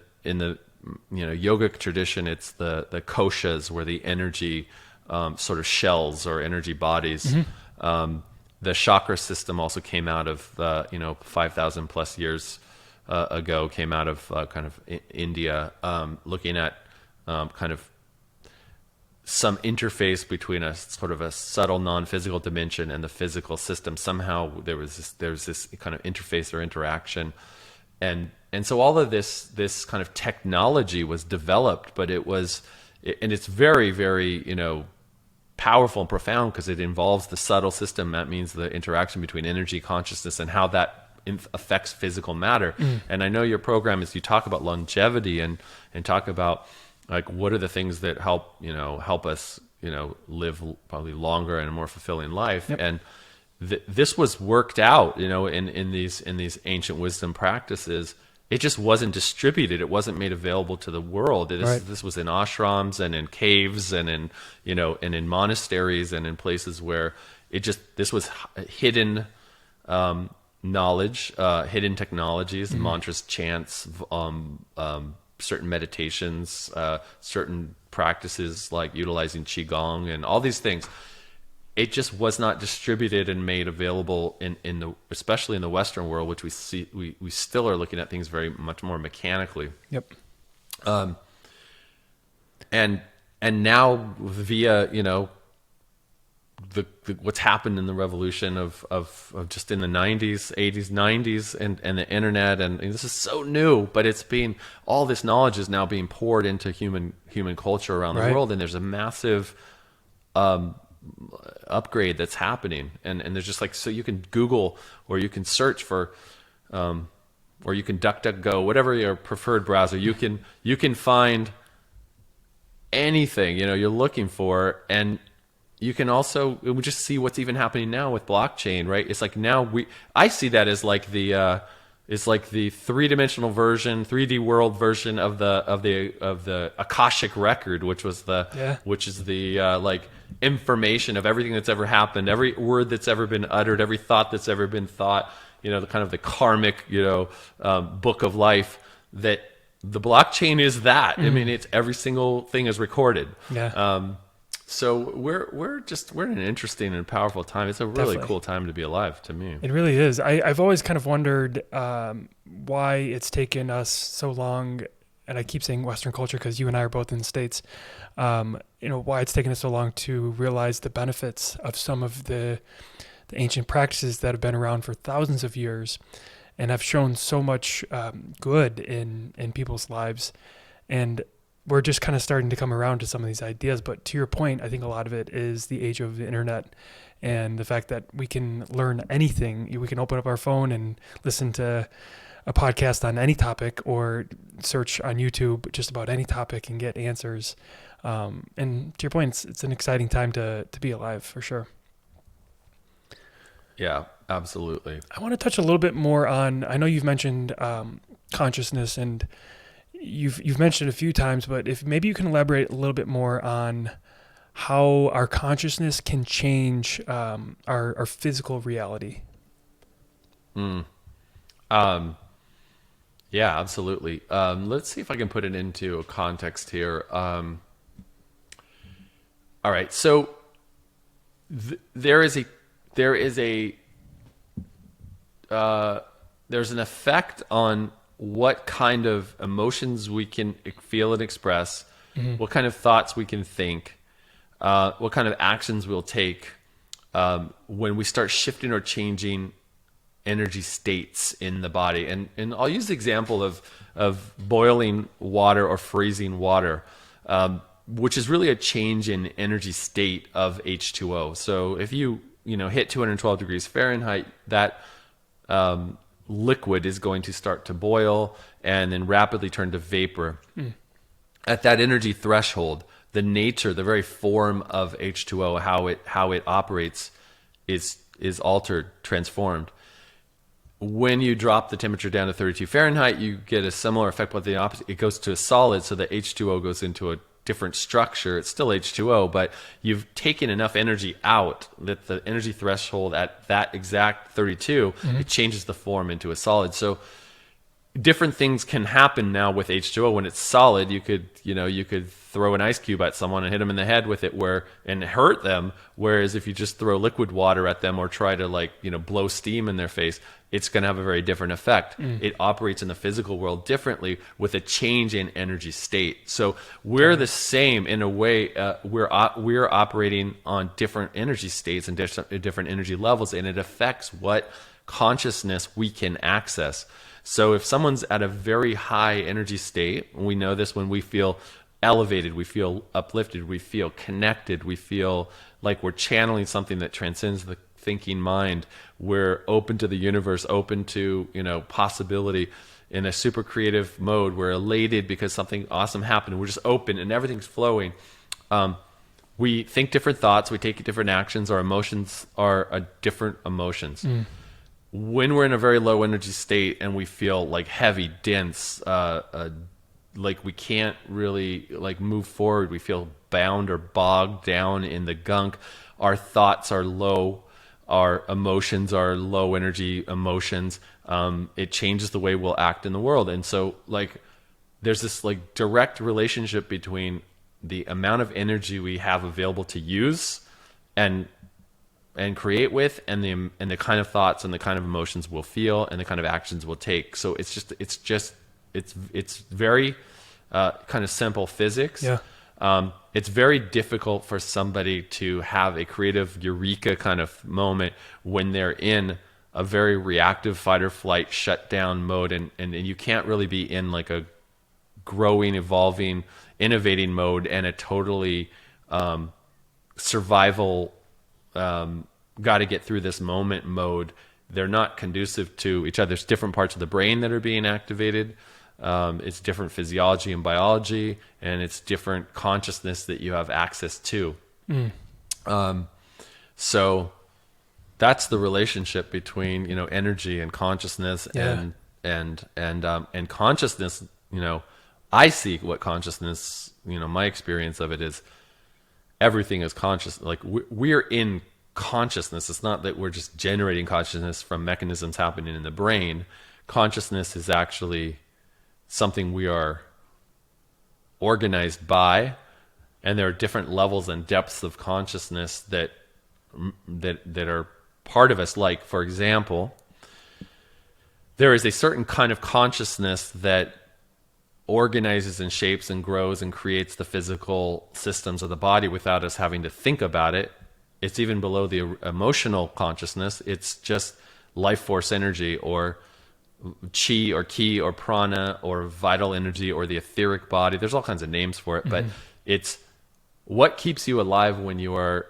yogic tradition. It's the koshas, where the energy sort of shells or energy bodies. The chakra system also came out of 5,000 plus years ago, came out of kind of India, looking at kind of some interface between a sort of a subtle non-physical dimension and the physical system. Somehow there was this kind of interface or interaction, and so all of this kind of technology was developed, but it's very, very powerful and profound because it involves the subtle system. That means the interaction between energy, consciousness, and how that affects physical matter. And I know your program is, you talk about longevity and talk about like what are the things that help us live probably longer and a more fulfilling life. Yep. And this was worked out in these ancient wisdom practices. It just wasn't distributed. It wasn't made available to the world. This was in ashrams and in caves and in monasteries and in places where this was hidden knowledge, hidden technologies, mantras, chants, certain meditations, certain practices like utilizing qigong and all these things. It just was not distributed and made available especially in the Western world, which we still are looking at things very much more mechanically. Yep. And now via what's happened in the revolution of just in the 90s, 80s, 90s, and the internet, and this is so new, but all this knowledge is now being poured into human culture around the world, and there's a massive upgrade that's happening, and there's just so you can Google or you can search for or you can DuckDuckGo, whatever your preferred browser, you can find anything you're looking for, and you can also just see what's even happening now with blockchain, right? It's like now I see that as like the it's like the 3-dimensional version, 3D world version of the Akashic record, which is the like information of everything that's ever happened, every word that's ever been uttered, every thought that's ever been thought, the kind of the karmic, book of life. That the blockchain is that. I mean, it's every single thing is recorded. Yeah. So we're in an interesting and powerful time. It's a really cool time to be alive, to me. It really is. I've always kind of wondered why it's taken us so long, and I keep saying Western culture because you and I are both in the States, why it's taken us so long to realize the benefits of some of the ancient practices that have been around for thousands of years and have shown so much good in people's lives. And we're just kind of starting to come around to some of these ideas. But to your point, I think a lot of it is the age of the internet and the fact that we can learn anything. We can open up our phone and listen to a podcast on any topic or search on YouTube just about any topic and get answers. And to your point, it's an exciting time to be alive, for sure. Yeah, absolutely. I want to touch a little bit more on, I know you've mentioned consciousness, and you've mentioned it a few times, but if maybe you can elaborate a little bit more on how our consciousness can change our physical reality. Yeah, absolutely. Let's see if I can put it into a context here. All right, so there's an effect on what kind of emotions we can feel and express, what kind of thoughts we can think, what kind of actions we'll take when we start shifting or changing energy states in the body. And I'll use the example of boiling water or freezing water, which is really a change in energy state of H2O. So if you hit 212 degrees Fahrenheit, that liquid is going to start to boil and then rapidly turn to vapor. At that energy threshold, the nature, the very form of H2O, how it operates is altered, transformed. When you drop the temperature down to 32 Fahrenheit, you get a similar effect, but the opposite. It goes to a solid, so the H2O goes into a different structure. It's still H2O, but you've taken enough energy out that the energy threshold at that exact 32, it changes the form into a solid. So different things can happen now with H2O. When it's solid, you could throw an ice cube at someone and hit them in the head with it and hurt them. Whereas if you just throw liquid water at them or try to blow steam in their face, it's going to have a very different effect. It operates in the physical world differently with a change in energy state. So we're the same in a way. We're operating on different energy states and different energy levels, and it affects what consciousness we can access. So if someone's at a very high energy state, we know this when we feel elevated, we feel uplifted, we feel connected, we feel like we're channeling something that transcends the thinking mind. We're open to the universe, open to, possibility, in a super creative mode. We're elated because something awesome happened. We're just open and everything's flowing. We think different thoughts, we take different actions. Our emotions are different emotions. When we're in a very low energy state and we feel like heavy, dense, like we can't really move forward, we feel bound or bogged down in the gunk. Our thoughts are low, our emotions are low energy emotions. It changes the way we'll act in the world. And so there's this direct relationship between the amount of energy we have available to use and create with, and the kind of thoughts and the kind of emotions we'll feel and the kind of actions we'll take. So it's very kind of simple physics. Yeah. It's very difficult for somebody to have a creative eureka kind of moment when they're in a very reactive fight or flight shutdown mode, and you can't really be in a growing, evolving, innovating mode and a totally survival got to get through this moment mode. They're not conducive to each other. There's different parts of the brain that are being activated. It's different physiology and biology, and it's different consciousness that you have access to. So that's the relationship between energy and consciousness. Yeah. and consciousness. I see what consciousness. My experience of it is everything is conscious. We're in consciousness. It's not that we're just generating consciousness from mechanisms happening in the brain. Consciousness is actually something we are organized by, and there are different levels and depths of consciousness that are part of us. Like, for example, there is a certain kind of consciousness that organizes and shapes and grows and creates the physical systems of the body without us having to think about it. It's even below the emotional consciousness. It's just life force energy, or chi or ki or prana or vital energy or the etheric body. There's all kinds of names for it, but it's what keeps you alive when you are,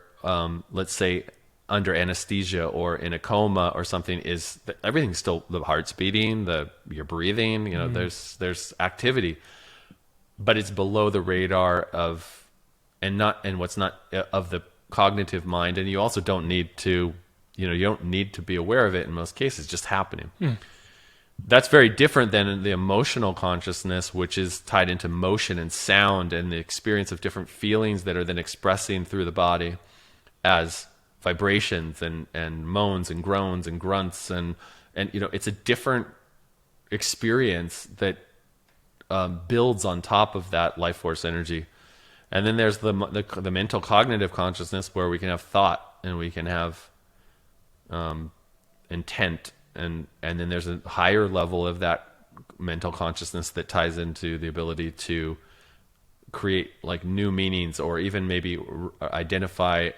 let's say, under anesthesia or in a coma or something. Is that everything's still, the heart's beating, you're breathing, there's activity, but it's below the radar of, and what's not of the cognitive mind. And you also don't need to, you don't need to be aware of it in most cases, just happening. That's very different than the emotional consciousness, which is tied into motion and sound and the experience of different feelings that are then expressing through the body as vibrations and moans and groans and grunts. And it's a different experience that builds on top of that life force energy. And then there's the mental cognitive consciousness, where we can have thought and we can have intent. And then there's a higher level of that mental consciousness that ties into the ability to create new meanings, or even maybe identify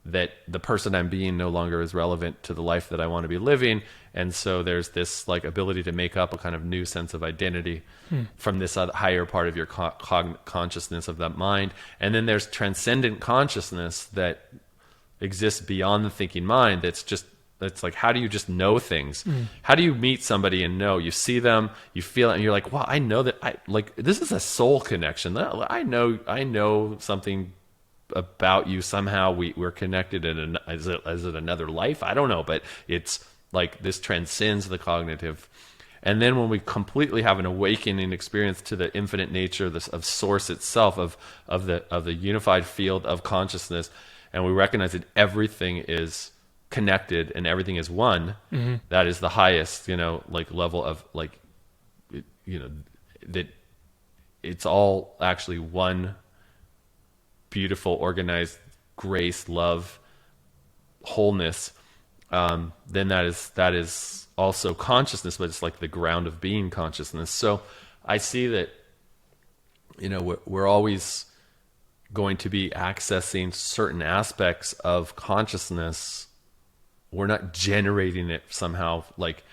that the person I'm being no longer is relevant to the life that I want to be living. And so there's this ability to make up a kind of new sense of identity from this higher part of your consciousness of that mind. And then there's transcendent consciousness that exists beyond the thinking mind. It's how do you just know things? How do you meet somebody and know? You see them, you feel it, and you're like, wow, I know that this is a soul connection. I know something about you. Somehow we're connected is it another life? I don't know, but it's this transcends the cognitive. And then when we completely have an awakening experience to the infinite nature of source itself, of the unified field of consciousness, and we recognize that everything is connected and everything is one, that is the highest, like level of like, that it's all actually one beautiful, organized grace, love, wholeness. Then that is also consciousness, but it's like the ground of being consciousness. So I see that, we're always going to be accessing certain aspects of consciousness. We're not generating it somehow. Like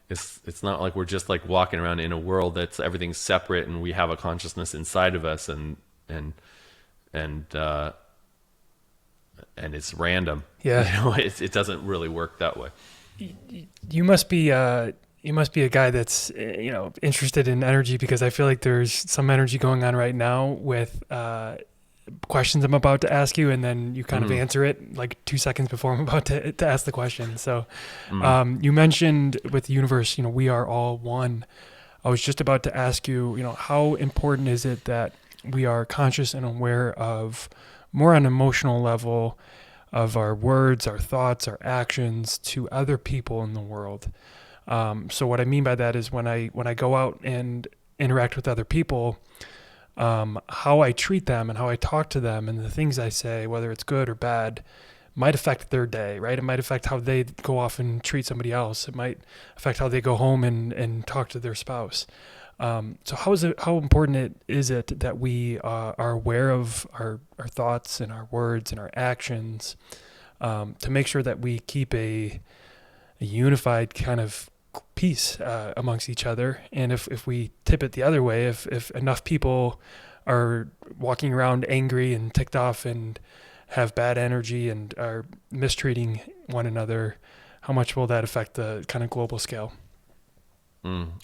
it's not like we're just like walking around in a world that's everything's separate and we have a consciousness inside of us and it's random. Yeah. It doesn't really work that way. You must be a guy that's interested in energy, because I feel like there's some energy going on right now with questions I'm about to ask you, and then you kind of answer it like 2 seconds before I'm about to ask the question. So you mentioned with the universe, we are all one. I was just about to ask you, how important is it that we are conscious and aware of, more on an emotional level, of our words, our thoughts, our actions to other people in the world. So what I mean by that is when I go out and interact with other people, how I treat them and how I talk to them and the things I say, whether it's good or bad, might affect their day, right? It might affect how they go off and treat somebody else. It might affect how they go home and talk to their spouse. So how important is it that we are aware of our thoughts and our words and our actions, to make sure that we keep a unified kind of peace amongst each other? And if we tip it the other way, if enough people are walking around angry and ticked off and have bad energy and are mistreating one another, how much will that affect the kind of global scale?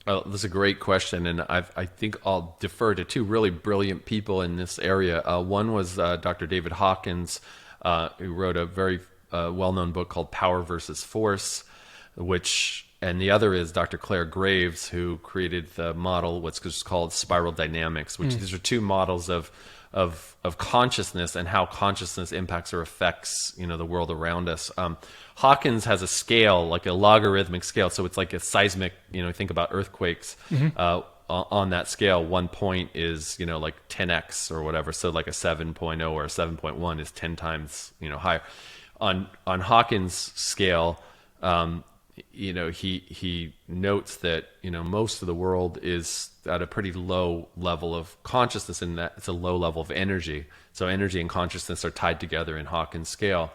Oh, that's a great question, and I think I'll defer to two really brilliant people in this area. One was Dr. David Hawkins, who wrote a very well-known book called Power versus Force, and the other is Dr. Claire Graves, who created the model, what's just called spiral dynamics, which these are two models of consciousness and how consciousness impacts or affects, the world around us. Hawkins has a scale, like a logarithmic scale. So it's like a seismic, think about earthquakes. On that scale, 1 point is, like 10x or whatever. So like a 7.0 or a 7.1 is 10 times, higher. On Hawkins' scale, he notes that, most of the world is at a pretty low level of consciousness, in that it's a low level of energy. So energy and consciousness are tied together in Hawkins' scale.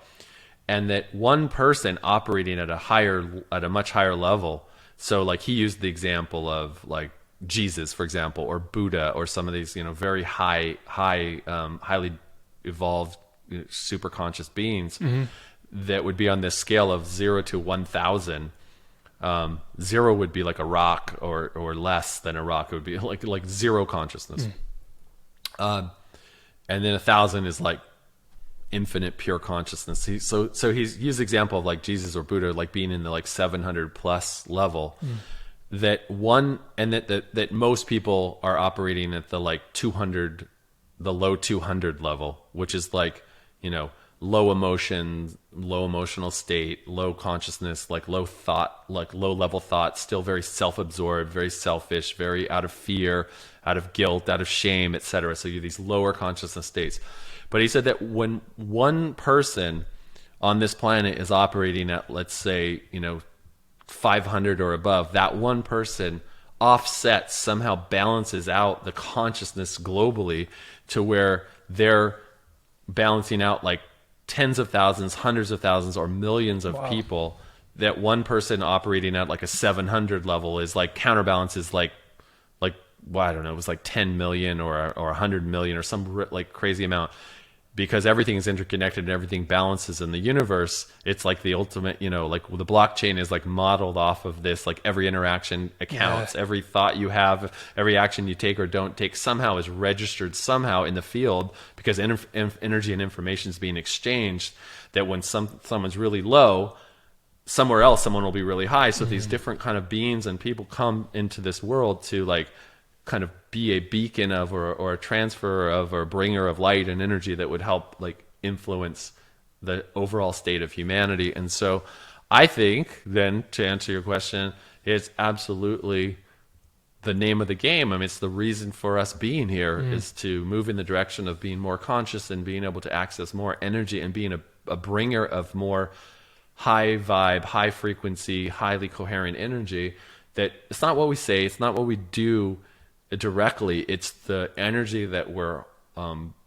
And that one person operating at a much higher level. So like he used the example of like Jesus, for example, or Buddha, or some of these, very highly evolved, super conscious beings that would be on this scale of 0 to 1,000. 0 would be like a rock, or less than a rock. It would be like zero consciousness. And then 1,000 is like infinite pure consciousness. So he's used the example of like Jesus or Buddha, like being in the like 700 plus level. That most people are operating at the like 200, the low 200 level, which is like, low emotion, low emotional state, low consciousness, like low thought, like low level thought, still very self-absorbed, very selfish, very out of fear, out of guilt, out of shame, etc. So you have these lower consciousness states. But he said that when one person on this planet is operating at, let's say, 500 or above, that one person offsets, somehow balances out the consciousness globally to where they're balancing out like tens of thousands, hundreds of thousands, or millions of people. That one person operating at like a 700 level is like counterbalances like well, I don't know, it was like 10 million or 100 million or some like crazy amount. Because everything is interconnected and everything balances in the universe. It's like the ultimate, like the blockchain is like modeled off of this, like every interaction accounts, every thought you have, every action you take or don't take somehow is registered somehow in the field, because energy and information is being exchanged, that when someone's really low, somewhere else someone will be really high. So these different kind of beings and people come into this world to like kind of be a beacon of, or a transfer of, or bringer of light and energy that would help like influence the overall state of humanity. And so I think then, to answer your question, it's absolutely the name of the game. I mean, it's the reason for us being here is to move in the direction of being more conscious and being able to access more energy and being a bringer of more high vibe, high frequency, highly coherent energy. That it's not what we say, it's not what we do directly, it's the energy that we're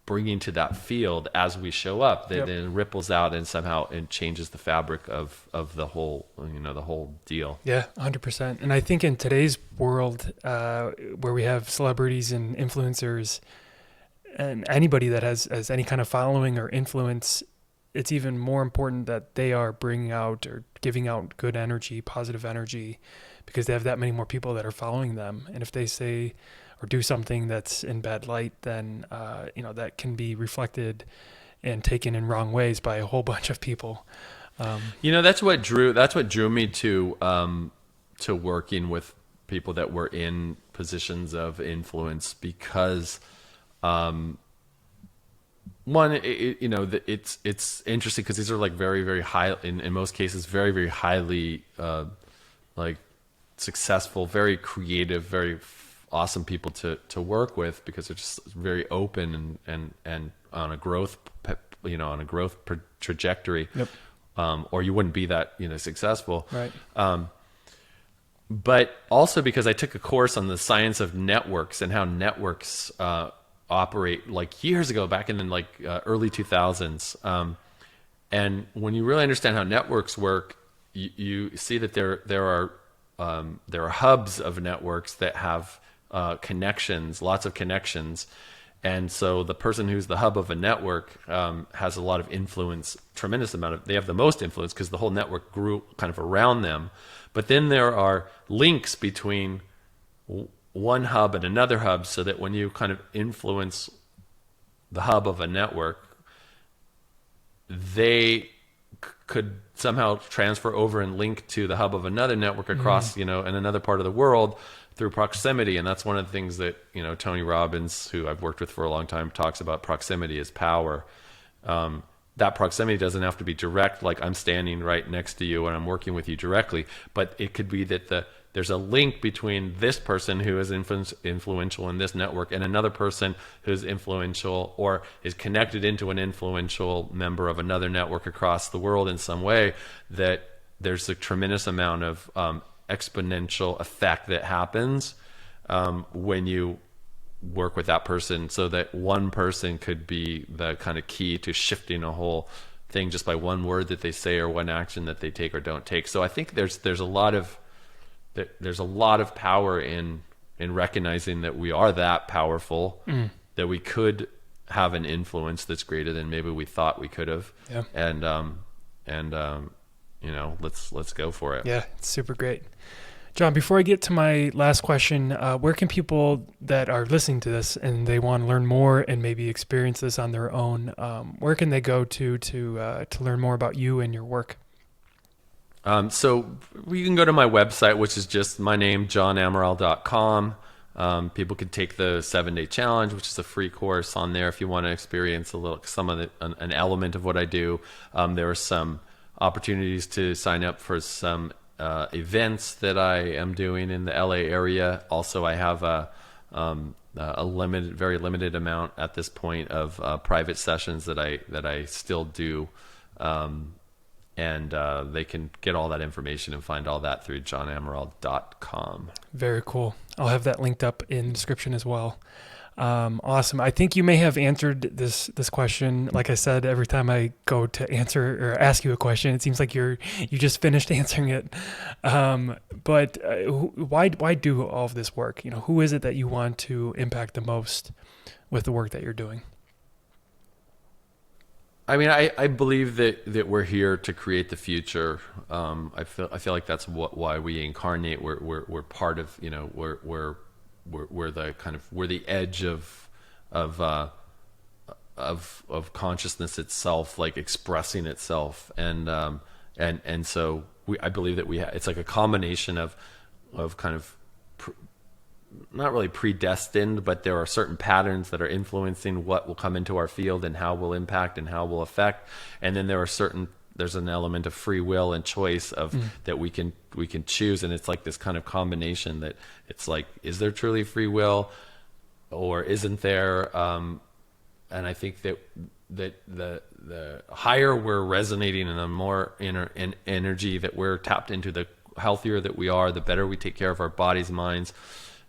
bringing to that field as we show up that then ripples out and somehow it changes the fabric of the whole, the whole deal. Yeah, 100%. And I think in today's world, where we have celebrities and influencers and anybody that has any kind of following or influence, it's even more important that they are bringing out or giving out good energy, positive energy, because they have that many more people that are following them. And if they say or do something that's in bad light, then that can be reflected and taken in wrong ways by a whole bunch of people. That's what drew me to working with people that were in positions of influence, because one, it's interesting because these are like very, very high, in most cases, very, very highly like successful, very creative, very awesome people to work with, because they're just very open and on a growth trajectory. Yep. Or you wouldn't be that successful. Right. But also because I took a course on the science of networks and how networks operate, like years ago, back in the early 2000s. And when you really understand how networks work, you see that there are hubs of networks that have connections, lots of connections. And so the person who's the hub of a network has a lot of influence, they have the most influence because the whole network grew kind of around them. But then there are links between one hub and another hub, so that when you kind of influence the hub of a network, they could somehow transfer over and link to the hub of another network across, in another part of the world through proximity. And that's one of the things that, Tony Robbins, who I've worked with for a long time, talks about. Proximity is power. That proximity doesn't have to be direct, like I'm standing right next to you and I'm working with you directly, but it could be that there's a link between this person who is influential in this network and another person who's influential or is connected into an influential member of another network across the world in some way, that there's a tremendous amount of exponential effect that happens when you work with that person, so that one person could be the kind of key to shifting a whole thing just by one word that they say or one action that they take or don't take. So I think there's a lot of power in recognizing that we are that powerful, that we could have an influence that's greater than maybe we thought we could have. Yeah. And let's go for it. Yeah, it's super great. John, before I get to my last question, where can people that are listening to this and they want to learn more and maybe experience this on their own, where can they go to learn more about you and your work? So you can go to my website, which is just my name, johnamaral.com. People can take the 7-day challenge, which is a free course on there if you want to experience an element of what I do. There are some opportunities to sign up for some events that I am doing in the LA area. Also, I have a very limited amount at this point of private sessions that I still do. And they can get all that information and find all that through johnamaral.com. Very cool. I'll have that linked up in the description as well. Awesome. I think you may have answered this question. Like I said, every time I go to answer or ask you a question, it seems like you just finished answering it. But why do all of this work? Who is it that you want to impact the most with the work that you're doing? I mean, I believe that we're here to create the future. I feel like that's why we incarnate. We're part of, we're the edge of consciousness itself, like expressing itself, and so I believe that it's like a combination of kind of not really predestined, but there are certain patterns that are influencing what will come into our field and how we'll impact and how we'll affect. And then there's an element of free will and choice of that we can choose. And it's like this kind of combination that it's like, is there truly free will or isn't there? And I think that the higher we're resonating and the more in energy that we're tapped into, the healthier that we are, the better we take care of our bodies, minds,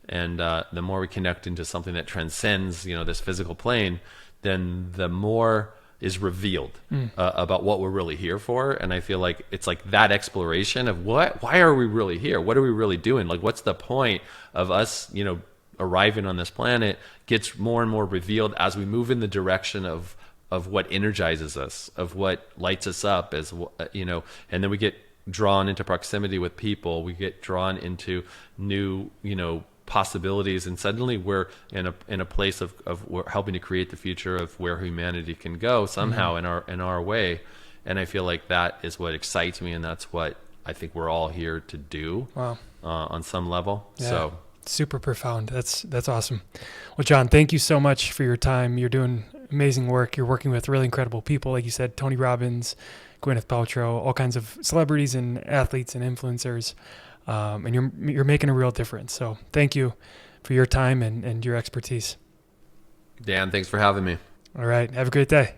and the more we connect into something that transcends, this physical plane, then the more is revealed about what we're really here for. And I feel like it's like that exploration of why are we really here? What are we really doing? Like, what's the point of us, arriving on this planet gets more and more revealed as we move in the direction of what energizes us, of what lights us up, and then we get drawn into proximity with people, we get drawn into new, possibilities, and suddenly we're in a place of we're helping to create the future of where humanity can go somehow in our way. And I feel like that is what excites me, and that's what I think we're all here to do. Wow. On some level. Yeah. So Super profound. That's awesome. Well, John, thank you so much for your time. You're doing amazing work. You're working with really incredible people, like you said, Tony Robbins, Gwyneth Paltrow, all kinds of celebrities and athletes and influencers. And you're making a real difference. So thank you for your time and your expertise. Dan, thanks for having me. All right. Have a great day.